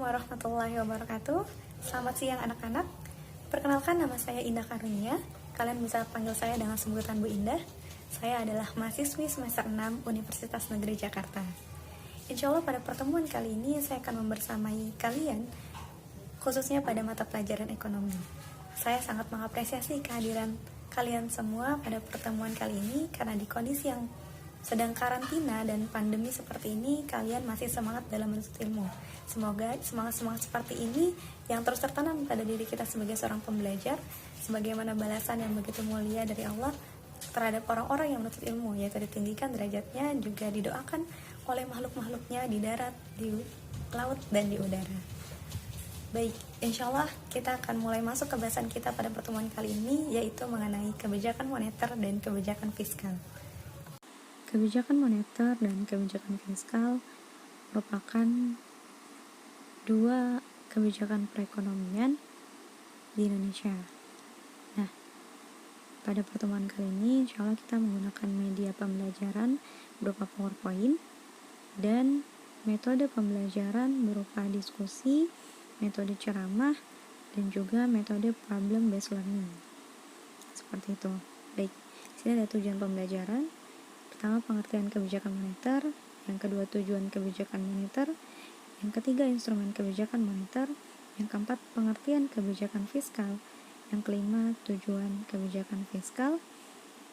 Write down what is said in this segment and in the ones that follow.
warahmatullahi wabarakatuh. Selamat siang anak-anak. Perkenalkan, nama saya Indah Karunia. Kalian bisa panggil saya dengan sebutan Bu Indah. Saya adalah mahasiswi semester 6 Universitas Negeri Jakarta. Insya Allah pada pertemuan kali ini saya akan membersamai kalian, khususnya pada mata pelajaran ekonomi. Saya sangat mengapresiasi kehadiran kalian semua pada pertemuan kali ini, karena di kondisi yang sedang karantina dan pandemi seperti ini, kalian masih semangat dalam menuntut ilmu. Semoga semangat-semangat seperti ini yang terus tertanam pada diri kita sebagai seorang pembelajar, sebagaimana balasan yang begitu mulia dari Allah terhadap orang-orang yang menuntut ilmu, yaitu ditinggikan derajatnya, juga didoakan oleh makhluk-makhluknya di darat, di laut, dan di udara. Baik, insya Allah kita akan mulai masuk ke bahasan kita pada pertemuan kali ini, yaitu mengenai kebijakan moneter dan kebijakan fiskal. Kebijakan moneter dan kebijakan fiskal merupakan dua kebijakan perekonomian di Indonesia. Nah, pada pertemuan kali ini insya Allah kita menggunakan media pembelajaran berupa PowerPoint dan metode pembelajaran berupa diskusi, metode ceramah, dan juga metode problem based learning. Seperti itu. Baik, sini ada tujuan pembelajaran. Pertama, pengertian kebijakan moneter. Yang kedua, tujuan kebijakan moneter. Yang ketiga, instrumen kebijakan moneter. Yang keempat, pengertian kebijakan fiskal. Yang kelima, tujuan kebijakan fiskal.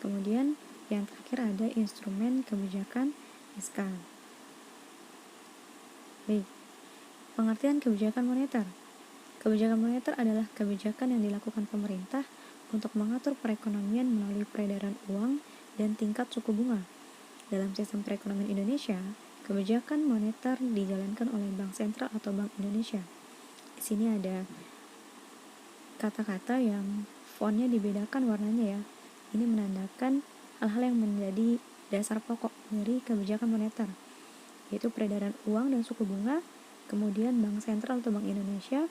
Kemudian yang terakhir ada instrumen kebijakan fiskal. Baik, pengertian kebijakan moneter. Kebijakan moneter adalah kebijakan yang dilakukan pemerintah untuk mengatur perekonomian melalui peredaran uang dan tingkat suku bunga. Dalam sistem perekonomian Indonesia, kebijakan moneter dijalankan oleh Bank Sentral atau Bank Indonesia. Di sini ada kata-kata yang fontnya dibedakan warnanya ya. Ini menandakan hal-hal yang menjadi dasar pokok dari kebijakan moneter, yaitu peredaran uang dan suku bunga, kemudian Bank Sentral atau Bank Indonesia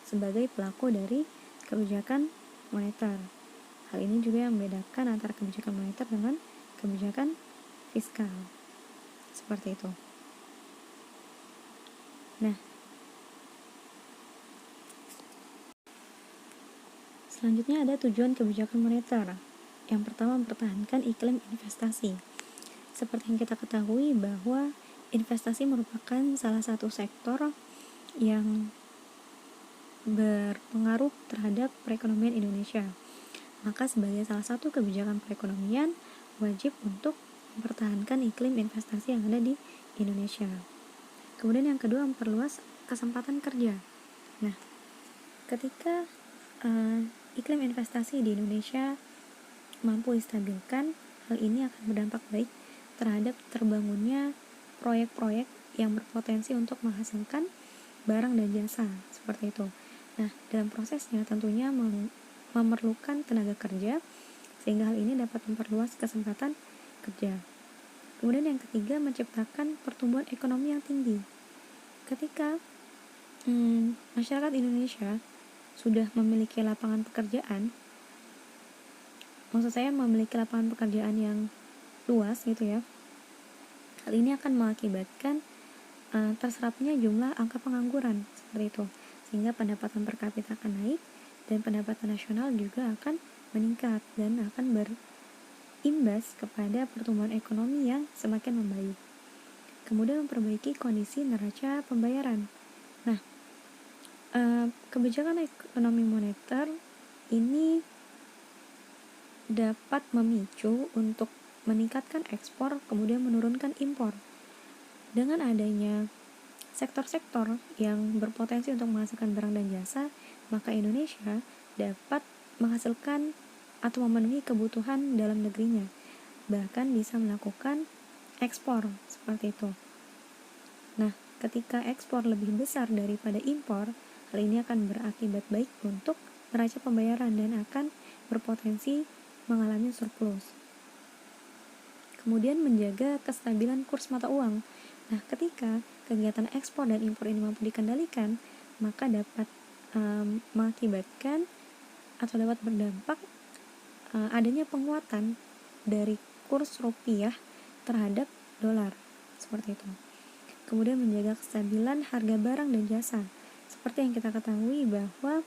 sebagai pelaku dari kebijakan moneter. Hal ini juga yang membedakan antara kebijakan moneter dengan kebijakan fiskal. Seperti itu. Nah, selanjutnya ada tujuan kebijakan moneter. Yang pertama, mempertahankan iklim investasi. Seperti yang kita ketahui bahwa investasi merupakan salah satu sektor yang berpengaruh terhadap perekonomian Indonesia. Maka sebagai salah satu kebijakan perekonomian, wajib untuk mempertahankan iklim investasi yang ada di Indonesia. Kemudian yang kedua, memperluas kesempatan kerja. Nah, ketika iklim investasi di Indonesia mampu distabilkan, hal ini akan berdampak baik terhadap terbangunnya proyek-proyek yang berpotensi untuk menghasilkan barang dan jasa, seperti itu. Nah, dalam prosesnya tentunya memerlukan tenaga kerja, sehingga hal ini dapat memperluas kesempatan kerja. Kemudian yang ketiga, menciptakan pertumbuhan ekonomi yang tinggi. Ketika masyarakat Indonesia sudah memiliki lapangan pekerjaan, maksud saya memiliki lapangan pekerjaan yang luas gitu ya, hal ini akan mengakibatkan terserapnya jumlah angka pengangguran, seperti itu, sehingga pendapatan per kapita akan naik dan pendapatan nasional juga akan meningkat dan akan berimbas kepada pertumbuhan ekonomi yang semakin membaik. Kemudian memperbaiki kondisi neraca pembayaran. Nah, kebijakan ekonomi moneter ini dapat memicu untuk meningkatkan ekspor, kemudian menurunkan impor. Dengan adanya sektor-sektor yang berpotensi untuk menghasilkan barang dan jasa, maka Indonesia dapat menghasilkan atau memenuhi kebutuhan dalam negerinya, bahkan bisa melakukan ekspor, seperti itu. Nah, ketika ekspor lebih besar daripada impor, hal ini akan berakibat baik untuk neraca pembayaran dan akan berpotensi mengalami surplus. Kemudian menjaga kestabilan kurs mata uang. Nah, ketika kegiatan ekspor dan impor ini mampu dikendalikan, maka dapat mengakibatkan atau dapat berdampak adanya penguatan dari kurs rupiah terhadap dolar, seperti itu. Kemudian menjaga kestabilan harga barang dan jasa. Seperti yang kita ketahui bahwa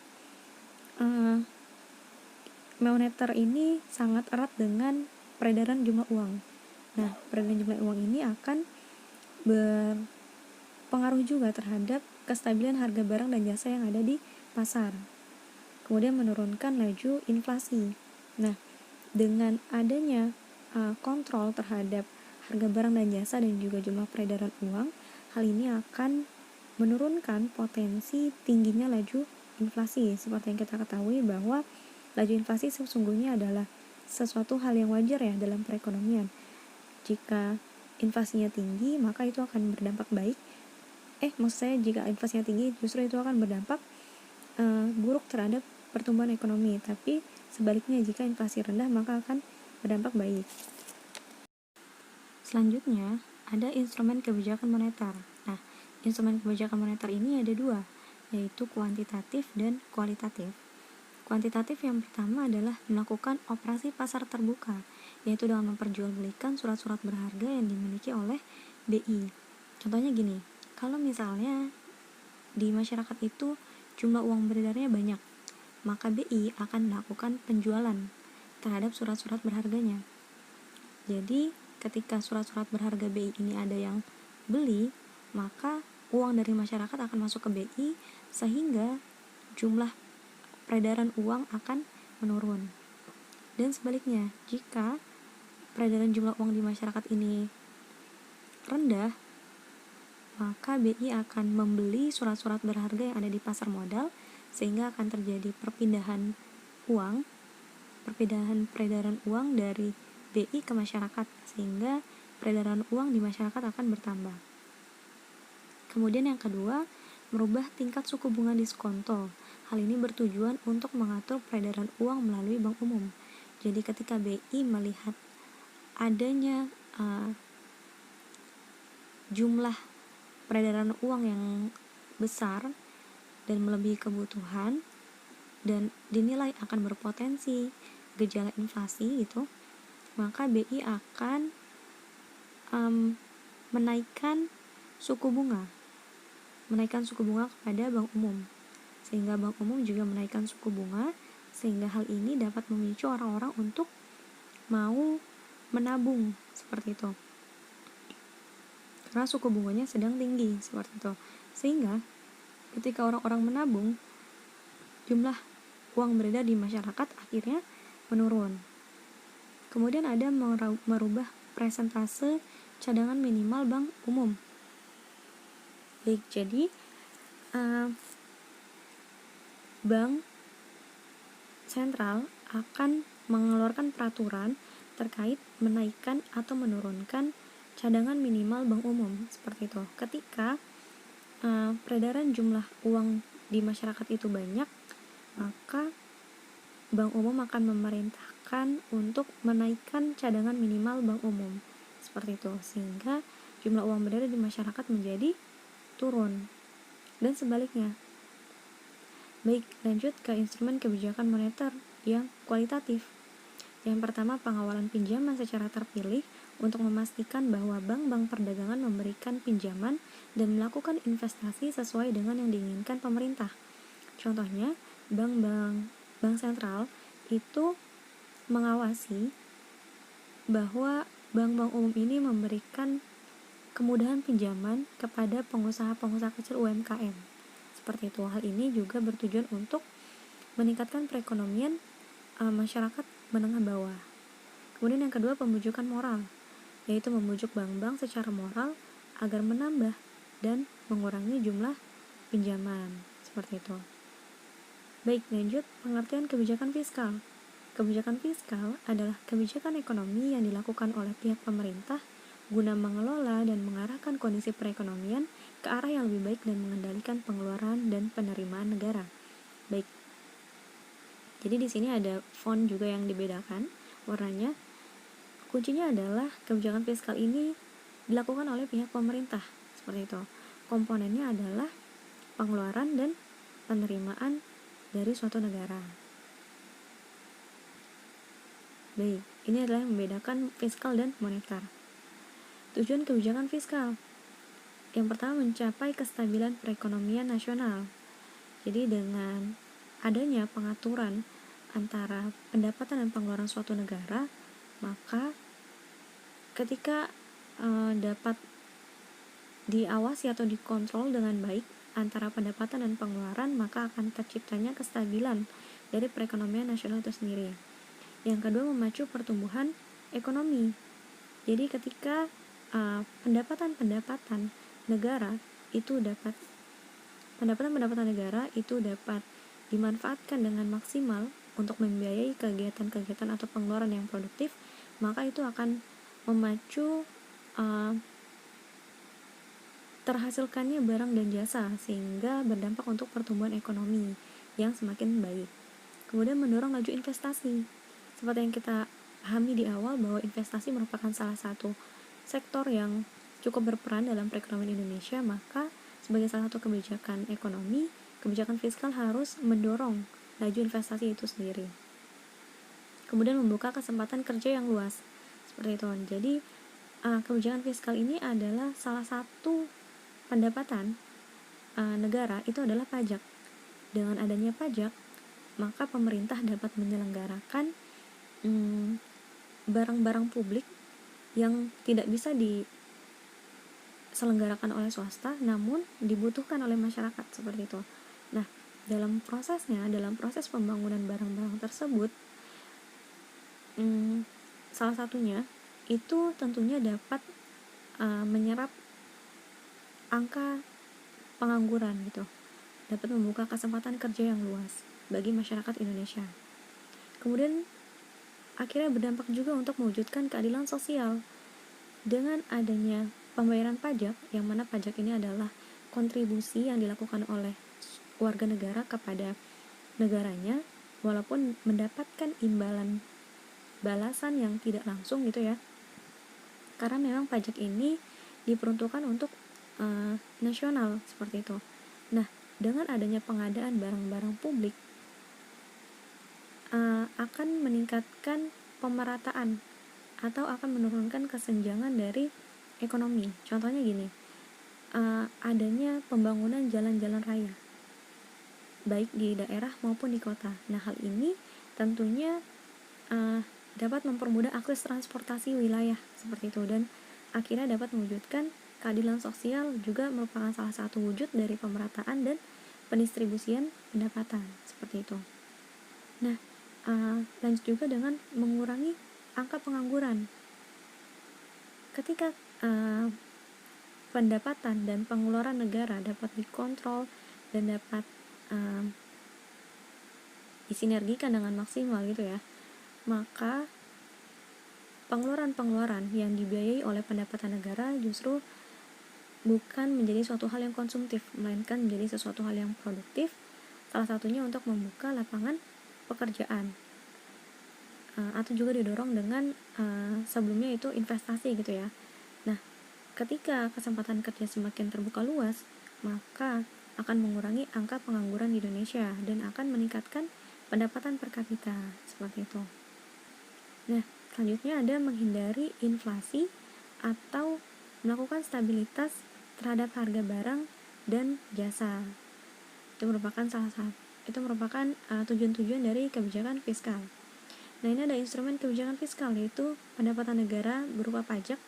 moneter ini sangat erat dengan peredaran jumlah uang. Nah, peredaran jumlah uang ini akan berpengaruh juga terhadap kestabilan harga barang dan jasa yang ada di pasar. Kemudian menurunkan laju inflasi. Nah, dengan adanya kontrol terhadap harga barang dan jasa dan juga jumlah peredaran uang, hal ini akan menurunkan potensi tingginya laju inflasi. Seperti yang kita ketahui bahwa laju inflasi sesungguhnya adalah sesuatu hal yang wajar ya dalam perekonomian. Jika inflasinya tinggi, maka itu akan berdampak baik. Maksud saya jika inflasinya tinggi, justru itu akan berdampak buruk terhadap pertumbuhan ekonomi. Tapi sebaliknya, jika inflasi rendah, maka akan berdampak baik. Selanjutnya, ada instrumen kebijakan moneter. Nah, instrumen kebijakan moneter ini ada dua, yaitu kuantitatif dan kualitatif. Kuantitatif yang pertama adalah melakukan operasi pasar terbuka, yaitu dengan memperjualbelikan surat-surat berharga yang dimiliki oleh BI. Contohnya gini, kalau misalnya di masyarakat itu jumlah uang beredarnya banyak, maka BI akan melakukan penjualan terhadap surat-surat berharganya. Jadi, ketika surat-surat berharga BI ini ada yang beli, maka uang dari masyarakat akan masuk ke BI sehingga jumlah peredaran uang akan menurun. Dan sebaliknya, jika peredaran jumlah uang di masyarakat ini rendah, maka BI akan membeli surat-surat berharga yang ada di pasar modal sehingga akan terjadi perpindahan peredaran uang dari BI ke masyarakat sehingga peredaran uang di masyarakat akan bertambah. Kemudian yang kedua, merubah tingkat suku bunga diskonto. Hal ini bertujuan untuk mengatur peredaran uang melalui bank umum. Jadi ketika BI melihat adanya jumlah peredaran uang yang besar dan melebihi kebutuhan dan dinilai akan berpotensi gejala inflasi gitu, maka BI akan menaikkan suku bunga kepada bank umum, sehingga bank umum juga menaikkan suku bunga, sehingga hal ini dapat memicu orang-orang untuk mau menabung seperti itu karena suku bunganya sedang tinggi seperti itu, sehingga ketika orang-orang menabung, jumlah uang beredar di masyarakat akhirnya menurun. Kemudian ada merubah presentase cadangan minimal bank umum. Baik, jadi bank sentral akan mengeluarkan peraturan terkait menaikkan atau menurunkan cadangan minimal bank umum seperti itu. Ketika peredaran jumlah uang di masyarakat itu banyak, maka bank umum akan memerintahkan untuk menaikkan cadangan minimal bank umum seperti itu, sehingga jumlah uang beredar di masyarakat menjadi turun. Dan sebaliknya. Baik, lanjut ke instrumen kebijakan moneter yang kualitatif. Yang pertama, pengawalan pinjaman secara terpilih untuk memastikan bahwa bank-bank perdagangan memberikan pinjaman dan melakukan investasi sesuai dengan yang diinginkan pemerintah. Contohnya, bank sentral itu mengawasi bahwa bank-bank umum ini memberikan kemudahan pinjaman kepada pengusaha-pengusaha kecil UMKM. Seperti itu. Hal ini juga bertujuan untuk meningkatkan perekonomian masyarakat menengah bawah. Kemudian yang kedua, pembujukan moral, yaitu membujuk bank-bank secara moral agar menambah dan mengurangi jumlah pinjaman. Seperti itu. Baik, lanjut pengertian kebijakan fiskal. Kebijakan fiskal adalah kebijakan ekonomi yang dilakukan oleh pihak pemerintah guna mengelola dan mengarahkan kondisi perekonomian ke arah yang lebih baik dan mengendalikan pengeluaran dan penerimaan negara. Baik. Jadi di sini ada font juga yang dibedakan warnanya. Kuncinya adalah kebijakan fiskal ini dilakukan oleh pihak pemerintah. Seperti itu. Komponennya adalah pengeluaran dan penerimaan dari suatu negara. Baik, ini adalah yang membedakan fiskal dan moneter. Tujuan kebijakan fiskal. Yang pertama, mencapai kestabilan perekonomian nasional. Jadi dengan adanya pengaturan antara pendapatan dan pengeluaran suatu negara, maka ketika dapat diawasi atau dikontrol dengan baik antara pendapatan dan pengeluaran, maka akan terciptanya kestabilan dari perekonomian nasional itu sendiri. Yang kedua, memacu pertumbuhan ekonomi. Jadi ketika pendapatan negara itu dapat dimanfaatkan dengan maksimal untuk membiayai kegiatan-kegiatan atau pengeluaran yang produktif, maka itu akan memacu terhasilkannya barang dan jasa, sehingga berdampak untuk pertumbuhan ekonomi yang semakin baik. Kemudian mendorong laju investasi. Seperti yang kita pahami di awal bahwa investasi merupakan salah satu sektor yang cukup berperan dalam perekonomian Indonesia, maka sebagai salah satu kebijakan ekonomi, kebijakan fiskal harus mendorong laju investasi itu sendiri. Kemudian membuka kesempatan kerja yang luas. Seperti itu. Jadi kebijakan fiskal ini adalah salah satu pendapatan negara itu adalah pajak. Dengan adanya pajak, maka pemerintah dapat menyelenggarakan barang-barang publik yang tidak bisa diselenggarakan oleh swasta, namun dibutuhkan oleh masyarakat, seperti itu. Nah, dalam proses pembangunan barang-barang tersebut, salah satunya itu tentunya dapat menyerap angka pengangguran gitu, dapat membuka kesempatan kerja yang luas bagi masyarakat Indonesia. Kemudian akhirnya berdampak juga untuk mewujudkan keadilan sosial dengan adanya pembayaran pajak, yang mana pajak ini adalah kontribusi yang dilakukan oleh warga negara kepada negaranya, walaupun mendapatkan balasan yang tidak langsung gitu ya, karena memang pajak ini diperuntukkan untuk nasional, seperti itu. Nah, dengan adanya pengadaan barang-barang publik akan meningkatkan pemerataan atau akan menurunkan kesenjangan dari ekonomi. Contohnya gini, adanya pembangunan jalan-jalan raya baik di daerah maupun di kota. Nah, hal ini tentunya dapat mempermudah akses transportasi wilayah, seperti itu, dan akhirnya dapat mewujudkan keadilan sosial, juga merupakan salah satu wujud dari pemerataan dan pendistribusian pendapatan, seperti itu. Nah, lanjut juga dengan mengurangi angka pengangguran. Ketika pendapatan dan pengeluaran negara dapat dikontrol dan dapat disinergikan dengan maksimal gitu ya, maka pengeluaran-pengeluaran yang dibiayai oleh pendapatan negara justru bukan menjadi suatu hal yang konsumtif, melainkan menjadi sesuatu hal yang produktif, salah satunya untuk membuka lapangan pekerjaan, atau juga didorong dengan sebelumnya itu investasi gitu ya. Nah, ketika kesempatan kerja semakin terbuka luas, maka akan mengurangi angka pengangguran di Indonesia dan akan meningkatkan pendapatan per kapita, seperti itu. Nah, selanjutnya ada menghindari inflasi atau melakukan stabilitas terhadap harga barang dan jasa. Itu merupakan tujuan-tujuan dari kebijakan fiskal. Nah, ini ada instrumen kebijakan fiskal, yaitu pendapatan negara berupa pajak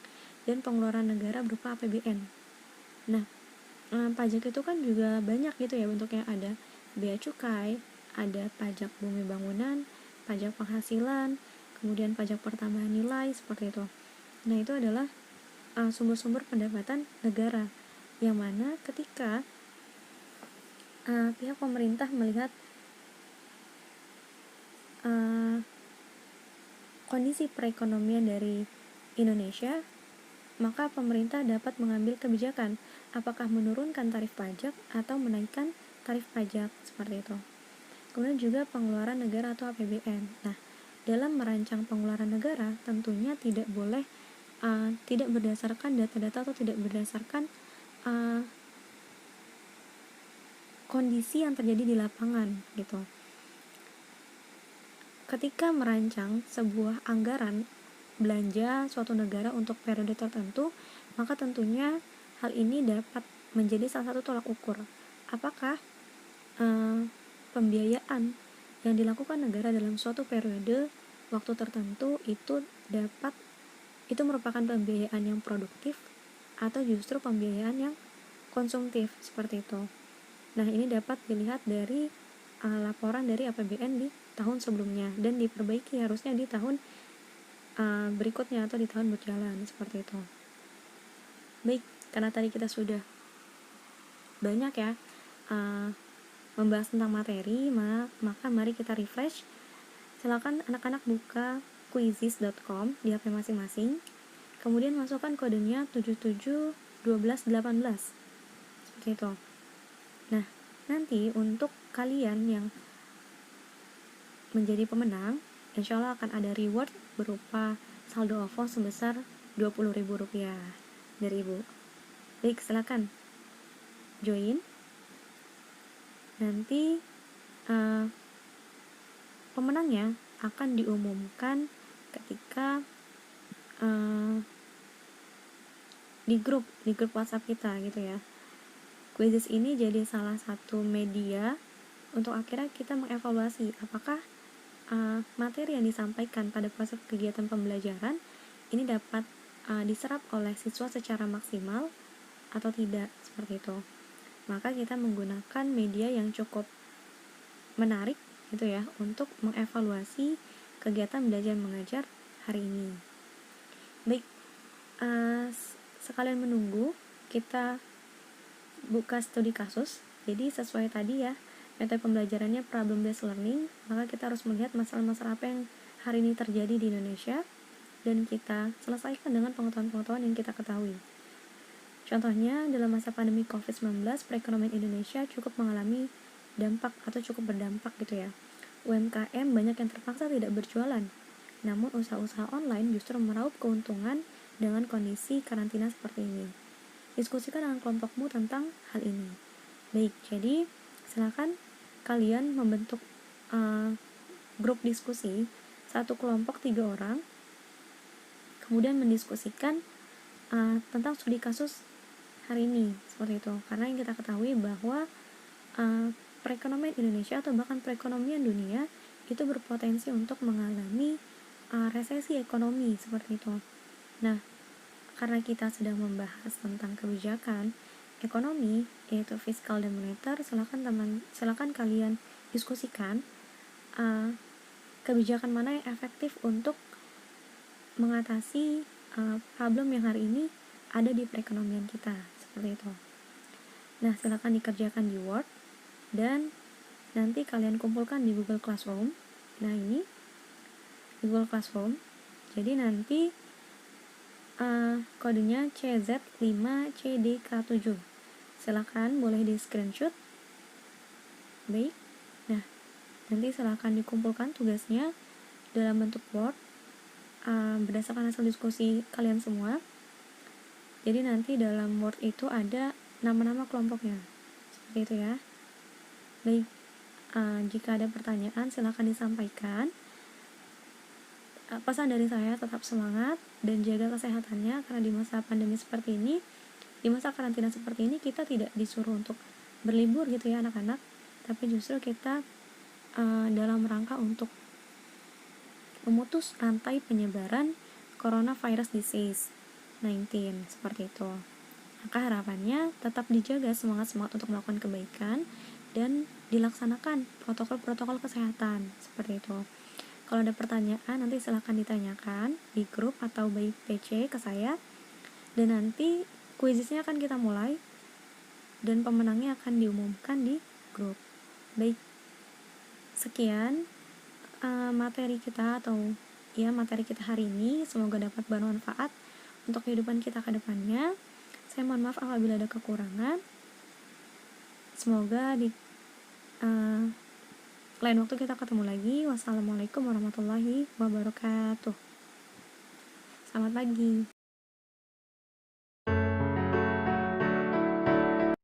dan pengeluaran negara berupa APBN. Nah, pajak itu kan juga banyak gitu ya bentuknya, ada bea cukai, ada pajak bumi bangunan, pajak penghasilan, kemudian pajak pertambahan nilai, seperti itu. Nah, itu adalah sumber-sumber pendapatan negara, yang mana ketika pihak pemerintah melihat kondisi perekonomian dari Indonesia, maka pemerintah dapat mengambil kebijakan apakah menurunkan tarif pajak atau menaikkan tarif pajak, seperti itu. Kemudian juga pengeluaran negara atau APBN. Nah, dalam merancang pengeluaran negara tentunya tidak boleh tidak berdasarkan data-data atau tidak berdasarkan kondisi yang terjadi di lapangan gitu. Ketika merancang sebuah anggaran belanja suatu negara untuk periode tertentu, maka tentunya hal ini dapat menjadi salah satu tolak ukur apakah pembiayaan yang dilakukan negara dalam suatu periode waktu tertentu itu merupakan pembiayaan yang produktif atau justru pembiayaan yang konsumtif seperti itu. Nah, ini dapat dilihat dari laporan dari APBN di tahun sebelumnya dan diperbaiki harusnya di tahun berikutnya atau di tahun berjalan seperti itu. Baik, karena tadi kita sudah banyak ya membahas tentang materi, maka mari kita refresh. Silakan anak-anak buka quizizz.com di HP masing-masing. Kemudian masukkan kodenya 771218. Seperti itu. Nah, nanti untuk kalian yang menjadi pemenang, insya Allah akan ada reward berupa saldo OVO sebesar Rp20.000 dari Ibu. Baik, silakan join. Nanti pemenangnya akan diumumkan ketika di grup WhatsApp kita gitu ya. Quizizz ini jadi salah satu media untuk akhirnya kita mengevaluasi apakah materi yang disampaikan pada proses kegiatan pembelajaran ini dapat diserap oleh siswa secara maksimal atau tidak, seperti itu. Maka kita menggunakan media yang cukup menarik gitu ya untuk mengevaluasi kegiatan belajar mengajar hari ini. Baik, sekalian menunggu kita buka studi kasus. Jadi sesuai tadi ya, metode pembelajarannya problem based learning, maka kita harus melihat masalah-masalah apa yang hari ini terjadi di Indonesia dan kita selesaikan dengan pengetahuan-pengetahuan yang kita ketahui. Contohnya, dalam masa pandemi COVID-19, perekonomian Indonesia cukup mengalami dampak atau cukup berdampak gitu ya. UMKM banyak yang terpaksa tidak berjualan, namun usaha-usaha online justru meraup keuntungan dengan kondisi karantina seperti ini. Diskusikan dengan kelompokmu tentang hal ini. Baik, jadi silakan kalian membentuk grup diskusi, satu kelompok 3 orang, kemudian mendiskusikan tentang studi kasus hari ini, seperti itu. Karena yang kita ketahui bahwa perekonomian Indonesia atau bahkan perekonomian dunia itu berpotensi untuk mengalami resesi ekonomi, seperti itu. Nah, karena kita sedang membahas tentang kebijakan ekonomi, yaitu fiskal dan moneter, silakan kalian diskusikan kebijakan mana yang efektif untuk mengatasi problem yang hari ini ada di perekonomian kita, seperti itu. Nah, silakan dikerjakan di Word dan nanti kalian kumpulkan di Google Classroom. Nah, ini di Google Classroom. Jadi nanti kodenya CZ5CDK7. Silakan boleh di screenshot. Baik. Nah, nanti silakan dikumpulkan tugasnya dalam bentuk Word berdasarkan hasil diskusi kalian semua. Jadi nanti dalam Word itu ada nama-nama kelompoknya, seperti itu ya. Baik, jika ada pertanyaan silakan disampaikan. Pesan dari saya, tetap semangat dan jaga kesehatannya, karena di masa pandemi seperti ini, di masa karantina seperti ini, kita tidak disuruh untuk berlibur gitu ya anak-anak, tapi justru kita dalam rangka untuk memutus rantai penyebaran coronavirus disease 19, seperti itu. Maka harapannya tetap dijaga semangat-semangat untuk melakukan kebaikan dan dilaksanakan protokol-protokol kesehatan, seperti itu. Kalau ada pertanyaan nanti silahkan ditanyakan di grup atau by PC ke saya, dan nanti quiznya akan kita mulai dan pemenangnya akan diumumkan di grup. Baik, sekian materi kita hari ini. Semoga dapat bermanfaat untuk kehidupan kita ke depannya. Saya mohon maaf apabila ada kekurangan. Semoga di lain waktu kita ketemu lagi. Wassalamualaikum warahmatullahi wabarakatuh. Selamat pagi.